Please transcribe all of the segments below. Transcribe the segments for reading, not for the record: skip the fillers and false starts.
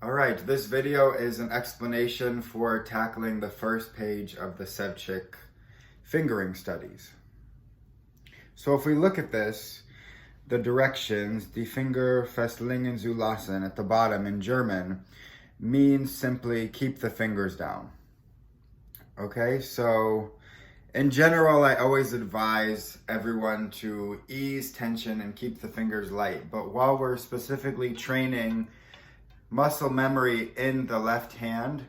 All right, this video is an explanation for tackling the first page of the Sevcik fingering studies. So if we look at this, the directions, die Finger festlegen zu lassen at the bottom in German means simply keep the fingers down. Okay, so in general, I always advise everyone to ease tension and keep the fingers light. But while we're specifically training muscle memory in the left hand,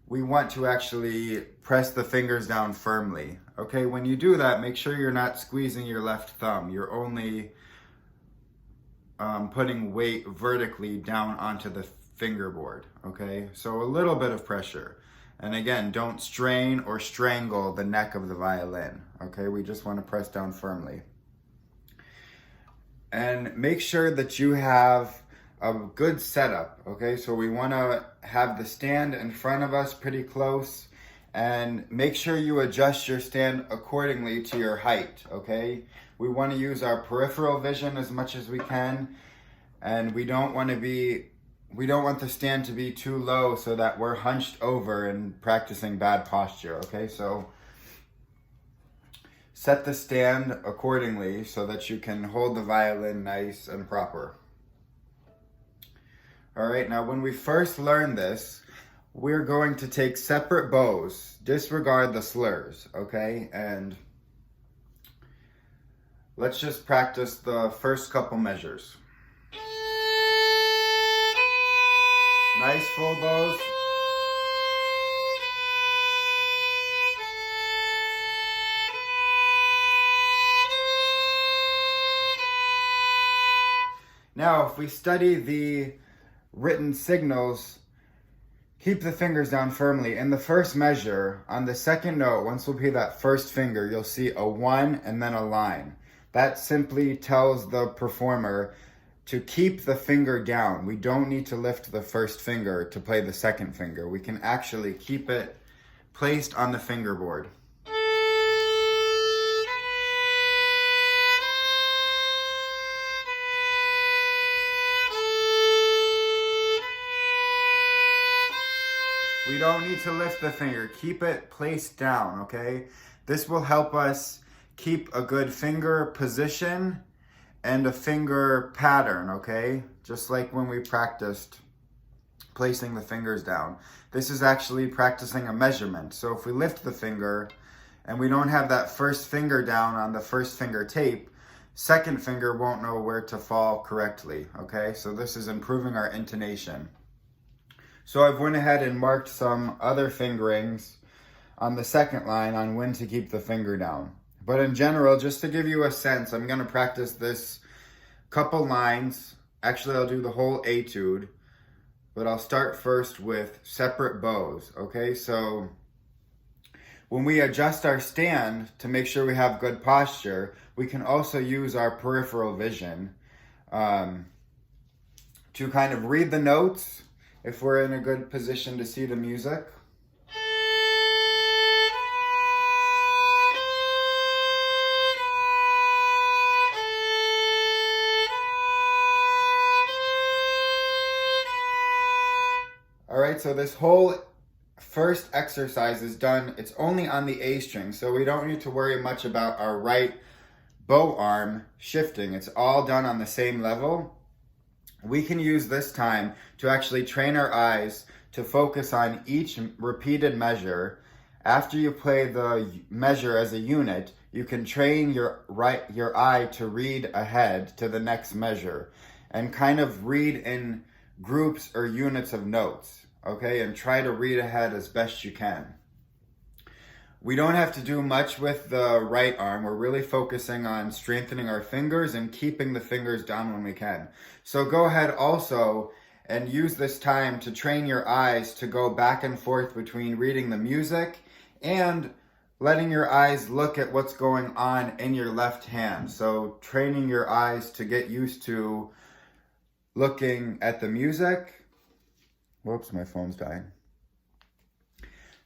we want to actually press the fingers down firmly. Okay, when you do that, make sure you're not squeezing your left thumb. You're only putting weight vertically down onto the fingerboard. Okay, so a little bit of pressure. And again, don't strain or strangle the neck of the violin. Okay, we just want to press down firmly. And make sure that you have a good setup, okay? So we want to have the stand in front of us pretty close, and make sure you adjust your stand accordingly to your height, okay? We want to use our peripheral vision as much as we can, and we don't want the stand to be too low so that we're hunched over and practicing bad posture, okay? So set the stand accordingly so that you can hold the violin nice and proper. All right, now when we first learn this, we're going to take separate bows, disregard the slurs, okay? And let's just practice the first couple measures. Nice full bows. Now, if we study the written signals, keep the fingers down firmly. In the first measure, on the second note, once we'll play that first finger, you'll see a 1 and then a line. That simply tells the performer to keep the finger down. We don't need to lift the first finger to play the second finger. We can actually keep it placed on the fingerboard. We don't need to lift the finger. Keep it placed down, okay? This will help us keep a good finger position and a finger pattern, okay? Just like when we practiced placing the fingers down. This is actually practicing a measurement. So if we lift the finger and we don't have that first finger down on the first finger tape, second finger won't know where to fall correctly, okay? So this is improving our intonation. So I've went ahead and marked some other fingerings on the second line on when to keep the finger down. But in general, just to give you a sense, I'm going to practice this couple lines. Actually, I'll do the whole etude, but I'll start first with separate bows, okay? So when we adjust our stand to make sure we have good posture, we can also use our peripheral vision to kind of read the notes if we're in a good position to see the music. All right, so this whole first exercise is done. It's only on the A string, so we don't need to worry much about our right bow arm shifting. It's all done on the same level. We can use this time to actually train our eyes to focus on each repeated measure. After you play the measure as a unit, you can train your eye to read ahead to the next measure and kind of read in groups or units of notes, okay? And try to read ahead as best you can. We don't have to do much with the right arm. We're really focusing on strengthening our fingers and keeping the fingers down when we can. So go ahead also and use this time to train your eyes to go back and forth between reading the music and letting your eyes look at what's going on in your left hand. So training your eyes to get used to looking at the music. Whoops, my phone's dying.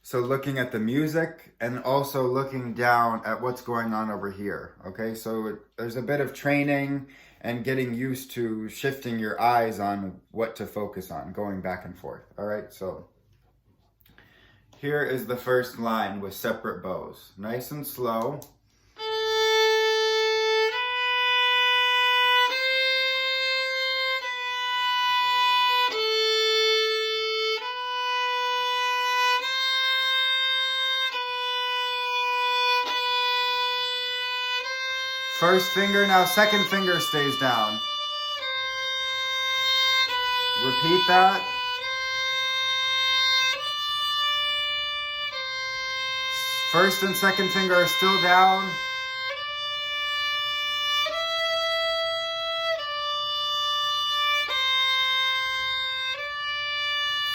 So looking at the music and also looking down at what's going on over here, okay? So there's a bit of training and getting used to shifting your eyes on what to focus on, going back and forth. All right, so here is the first line with separate bows. Nice and slow. First finger, now second finger stays down. Repeat that. First and second finger are still down.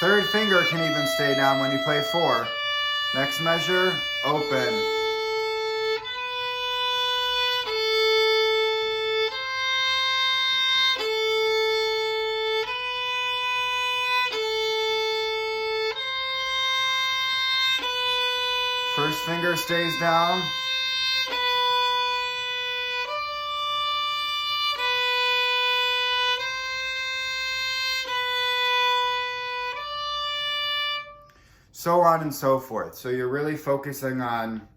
Third finger can even stay down when you play 4. Next measure, open. First finger stays down. So on and so forth. So you're really focusing on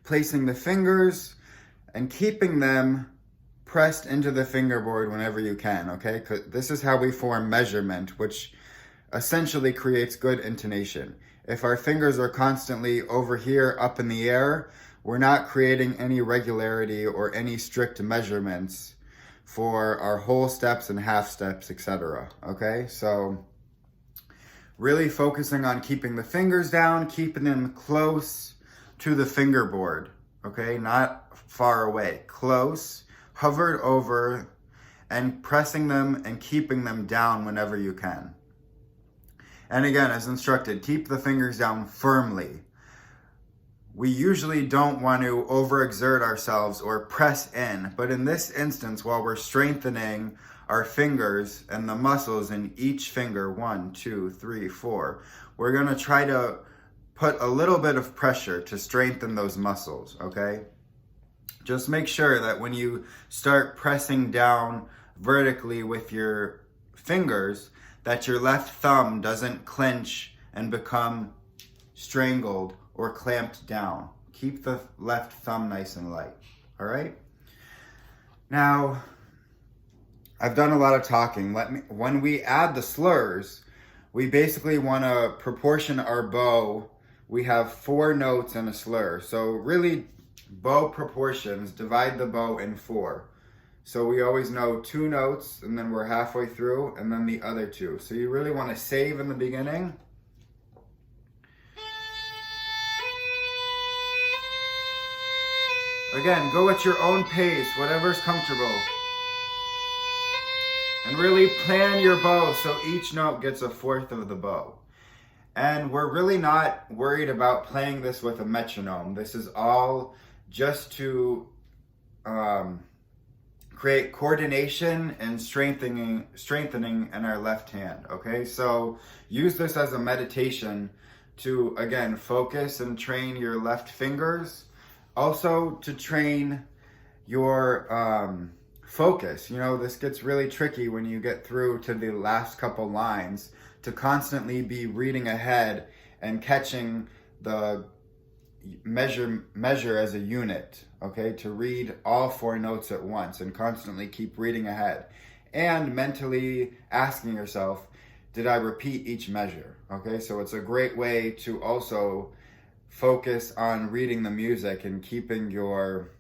placing the fingers and keeping them pressed into the fingerboard whenever you can, okay? 'Cause this is how we form measurement, which essentially creates good intonation. If our fingers are constantly over here, up in the air, we're not creating any regularity or any strict measurements for our whole steps and half steps, etc. Okay, so really focusing on keeping the fingers down, keeping them close to the fingerboard, okay, not far away, close, hovered over, and pressing them and keeping them down whenever you can. And again, as instructed, keep the fingers down firmly. We usually don't want to overexert ourselves or press in, but in this instance, while we're strengthening our fingers and the muscles in each finger, 1, 2, 3, 4, we're going to try to put a little bit of pressure to strengthen those muscles, okay? Just make sure that when you start pressing down vertically with your fingers, that your left thumb doesn't clench and become strangled or clamped down. Keep the left thumb nice and light, all right? Now, I've done a lot of talking. When we add the slurs, we basically want to proportion our bow. We have 4 notes and a slur. So really, bow proportions, divide the bow in 4. So we always know 2 notes, and then we're halfway through, and then the other 2. So you really want to save in the beginning. Again, go at your own pace, whatever's comfortable. And really plan your bow so each note gets a 1/4 of the bow. And we're really not worried about playing this with a metronome. This is all just to create coordination and strengthening in our left hand, okay? So use this as a meditation to, again, focus and train your left fingers. Also to train your focus. You know, this gets really tricky when you get through to the last couple lines to constantly be reading ahead and catching the measure as a unit, okay? To read all 4 notes at once and constantly keep reading ahead. And mentally asking yourself, did I repeat each measure? Okay, so it's a great way to also focus on reading the music and keeping your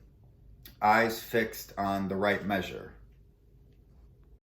eyes fixed on the right measure.